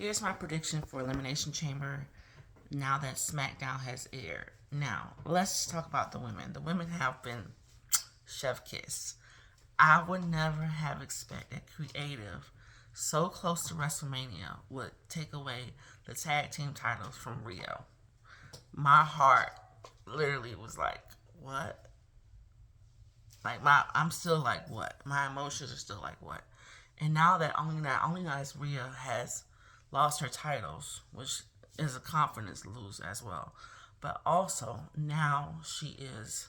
Here's my prediction for Elimination Chamber now that SmackDown has aired. Now, let's talk about the women. The women have been chef kiss. I would never have expected creative so close to WrestleMania would take away the tag team titles from Rio. My heart literally was like, what? Like I'm still like, what? My emotions are still like, what? And now that only as Rhea has lost her titles, which is a confidence lose as well, but also now she is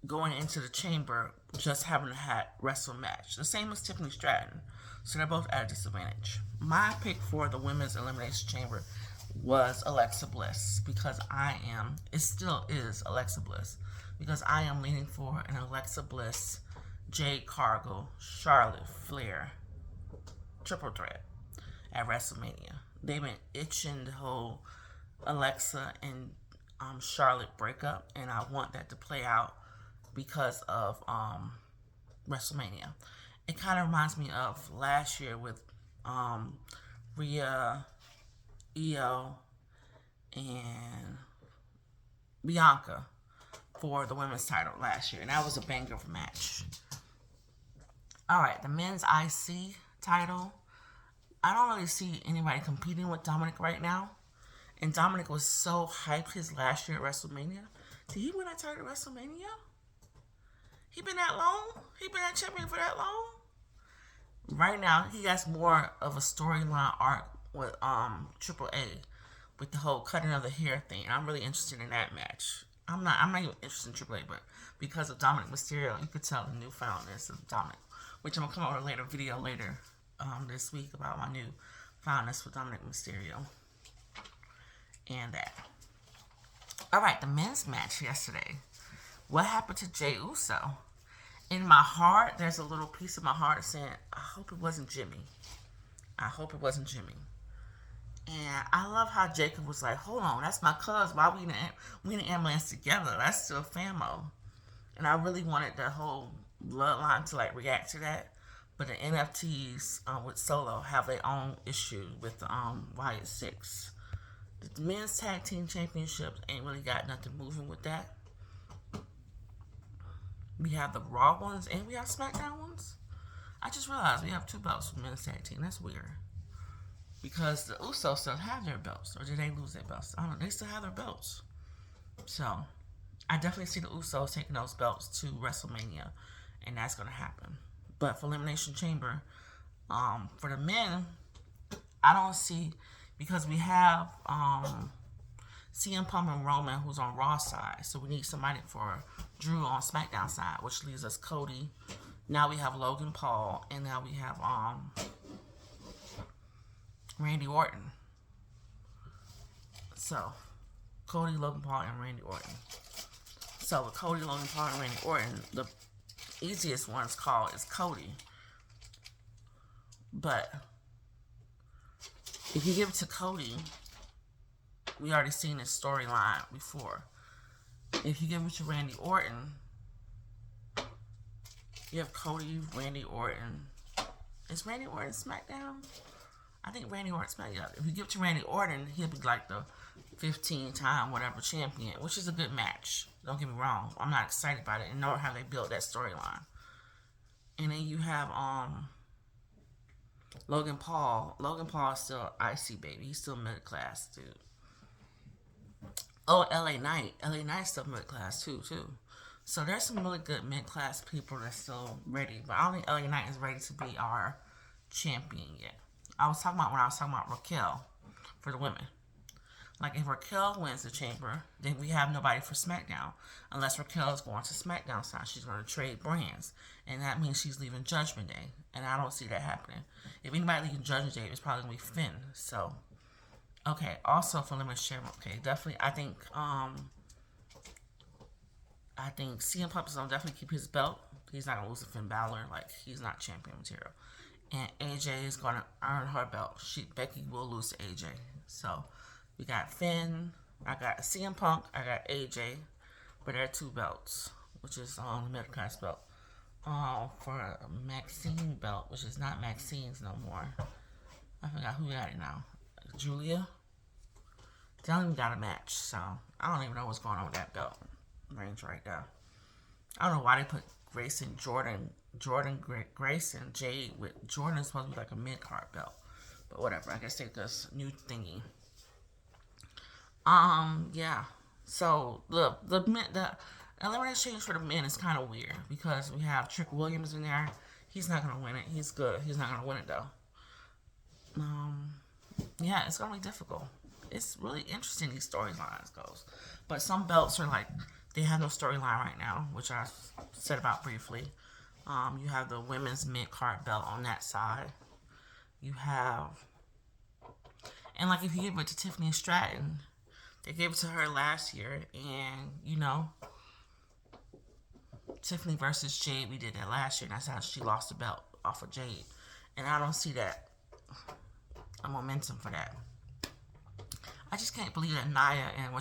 going into the chamber just having had wrestle match. The same as Tiffany Stratton. So they're both at a disadvantage. My pick for the women's elimination chamber was Alexa Bliss because it still is Alexa Bliss because I am leaning for an Alexa Bliss, Jade Cargill, Charlotte Flair triple threat at WrestleMania. They've been itching the whole Alexa and Charlotte breakup, and I want that to play out because of WrestleMania. It kind of reminds me of last year with Rhea, Io, and Bianca for the women's title last year, and that was a banger of a match. All right, the men's IC title. I don't really see anybody competing with Dominic right now. And Dominic was so hyped his last year at WrestleMania. Did he win that title at WrestleMania? He been that long? He been that champion for that long? Right now, he has more of a storyline arc with Triple A with the whole cutting of the hair thing. I'm really interested in that match. I'm not even interested in Triple A, but because of Dominic Mysterio, you could tell the newfoundness of Dominic, which I'm gonna come out with a video later this week about my new foundness with Dominic Mysterio and that. All right, the men's match yesterday. What happened to Jey Uso? In my heart, there's a little piece of my heart saying, I hope it wasn't Jimmy. I hope it wasn't Jimmy. And I love how Jacob was like, hold on, that's my cousin. Why we in the ambulance together? That's still famo. And I really wanted the whole bloodline to like react to that. But the NFTs with Solo have their own issue with Wyatt 6. The men's tag team championships ain't really got nothing moving with that. We have the Raw ones and we have SmackDown ones. I just realized we have 2 belts for men's tag team. That's weird. Because the Usos still have their belts. Or did they lose their belts? I don't know. They still have their belts. So, I definitely see the Usos taking those belts to WrestleMania. And that's going to happen. But for Elimination Chamber, for the men, I don't see... Because we have CM Punk and Roman, who's on Raw side. So we need somebody for Drew on SmackDown side, which leaves us Cody. Now we have Logan Paul, and now we have Randy Orton. So Cody, Logan Paul, and Randy Orton. So with Cody, Logan Paul, and Randy Orton, the easiest one's called is Cody. But if you give it to Cody, we already seen his storyline before. If you give it to Randy Orton, you have Cody, Randy Orton. Is Randy Orton SmackDown? I think Randy Orton SmackDown. If you give it to Randy Orton, he'll be like the 15-time whatever champion, which is a good match. Don't get me wrong. I'm not excited about it, and nor have they built that storyline. And then you have Logan Paul. Logan Paul is still IC baby. He's still middle class, dude. Oh, LA Knight. LA Knight's still middle class too. So there's some really good mid class people that's still ready. But I don't think LA Knight is ready to be our champion yet. When I was talking about Raquel for the women. Like if Raquel wins the chamber, then we have nobody for SmackDown. Unless Raquel is going to SmackDown side. She's going to trade brands. And that means she's leaving Judgment Day. And I don't see that happening. If anybody leaving Judgment Day, it's probably going to be Finn. So, okay. Also for Elimination Chamber, okay. Definitely, I think CM Punk is going to definitely keep his belt. He's not going to lose to Finn Balor. Like, he's not champion material. And AJ is going to earn her belt. Becky will lose to AJ. So, we got Finn. I got CM Punk. I got AJ. But there are 2 belts, which is the middle class belt. For Maxine belt, which is not Maxine's no more. I forgot who got it now. Julia. They don't even got a match, so I don't even know what's going on with that belt range right now. I don't know why they put Grayson, Grayson, Jade with Jordan is supposed to be like a mid card belt, but whatever. I guess they this new thingy. Yeah. So the elimination change for the men is kind of weird because we have Trick Williams in there. He's not gonna win it. He's good. He's not gonna win it though. Yeah, it's gonna be difficult. It's really interesting these storylines goes, but some belts are like they have no storyline right now, which I said about briefly. You have the women's mid card belt on that side. You have, and like if you give it to Tiffany Stratton, they gave it to her last year, and Tiffany versus Jade, we did that last year, and that's how she lost the belt off of Jade, and I don't see that a momentum for that. I just can't believe that Nia and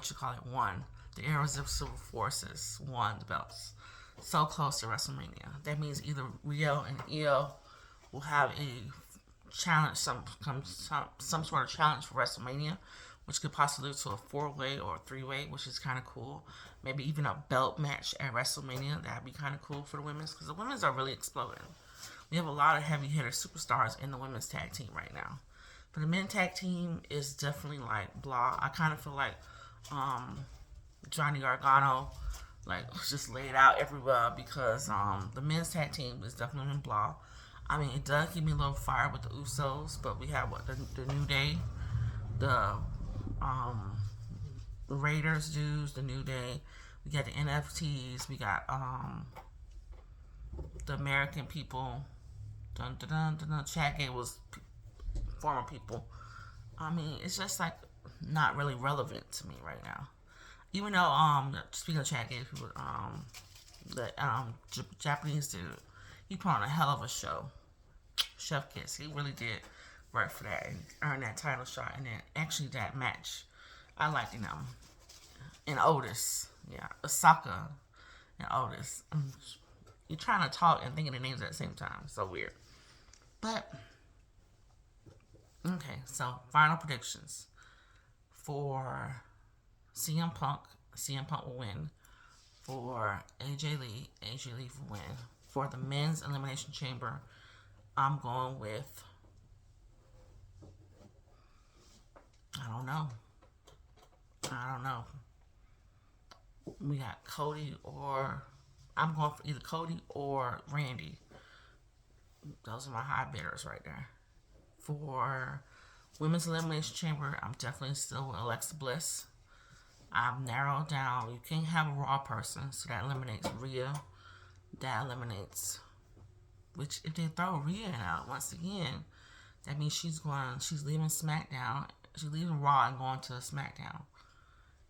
won. The Irresistible Forces won the belts. So close to WrestleMania. That means either Rio and Io will have a challenge, some sort of challenge for WrestleMania, which could possibly lead to a 4-way or a 3-way, which is kind of cool. Maybe even a belt match at WrestleMania. That'd be kind of cool for the women's because the women's are really exploding. We have a lot of heavy hitter superstars in the women's tag team right now. But the men's tag team is definitely like blah. I kind of feel like Johnny Gargano just laid out everywhere because the men's tag team is definitely in blah. I mean, it does keep me a little fired with the Usos, but we have the New Day, the Raiders dudes, the New Day. We got the NFTs. We got the American people. Dun dun dun dun. dun. Chad Gable's former people. I mean, it's just like not really relevant to me right now. Even though speaking of Chad Gable, people, the Japanese dude, he put on a hell of a show. Chef Kiss, he really did work for that and earn that title shot. And then actually that match, I liked and Otis, yeah, Osaka and Otis. You're trying to talk and thinking the names at the same time. So weird. But okay, so final predictions for CM Punk. CM Punk will win. For AJ Lee will win. For the men's Elimination Chamber, I'm going with, I don't know. We got Cody or, I'm going for either Cody or Randy. Those are my high bidders right there. For Women's Elimination Chamber, I'm definitely still with Alexa Bliss. I've narrowed down. You can't have a Raw person, so that eliminates Rhea. That eliminates, which if they throw Rhea out once again, that means she's leaving SmackDown. She's leaving Raw and going to SmackDown.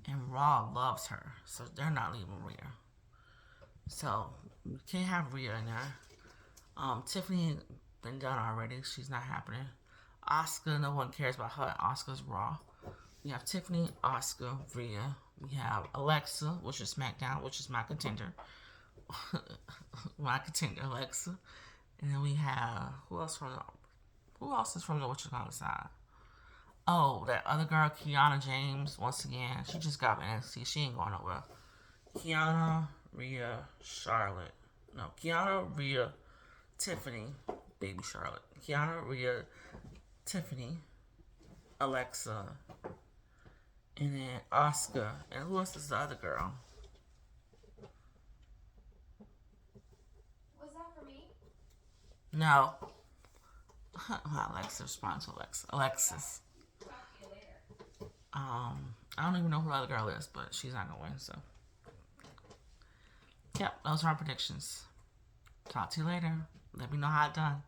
And Raw loves her, so they're not leaving Rhea. So you can't have Rhea in there. Tiffany been done already. She's not happening. Asuka, no one cares about her. Asuka's Raw. We have Tiffany, Asuka, Rhea. We have Alexa, which is SmackDown, which is my contender. Alexa. And then we have who else is from the side? Oh, that other girl, Kiana James. Once again, she just got NXT. She ain't going nowhere. Kiana, Rhea, Charlotte. No, Kiana, Rhea, Tiffany, baby Charlotte. Kiana, Rhea, Tiffany, Alexa, and then Asuka. And who else is the other girl? Was that for me? No. Alexa, respond to Alexis. Talk to you later. I don't even know who the other girl is, but she's not gonna win, so. Yep, those are our predictions. Talk to you later. Let me know how it done.